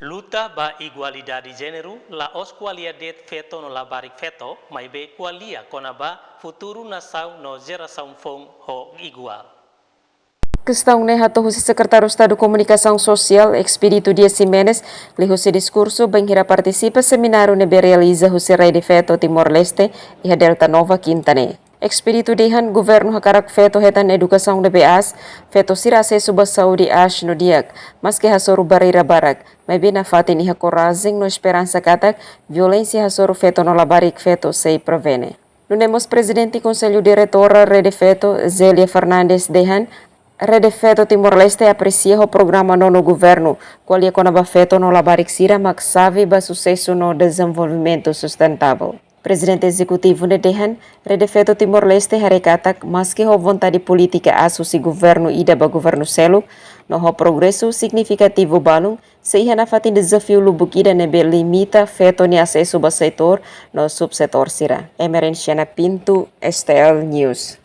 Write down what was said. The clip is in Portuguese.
Luta ba igualdade de gênero, la os qualidade feto no labarik feto, mas be qualia conaba futuro nação no geração fong ho igual. Questão né hato husi Secretário de Estado de Comunicação Social, Expedito Dias Jimenez, li husi discurso bem hira participa seminário nebe realiza husi Rei de Feto Timor-Leste e a Delta Nova Quintane. Expedito dihan governo hakarak feto hetan edukação de BAS, feto sira acesso ba saúde ash no diak, mas que hasoru barreira barak, mas bem na fati ni hakorazing no esperança katak, violência hasoru feto no labarik feto sei prevene. Nunemos presidente e conselho diretor Rede Feto, Zélia Fernandes Dehan, Rede Feto Timor-Leste aprecia o programa no governo, qual é conaba feto no labarik sira mak sabe ba sucesso no desenvolvimento sustentável. Presidente Executivo de Dehan, Rede Feto Timor-Leste harekatak mas que a vontade política associa governo ida ba governo selo, no ho progresso significativo balung, se ia na fatin desafio lubukida nebe limita feto ni acesso ba setor no subsetor sira. Emerin Shana Pinto, STL News.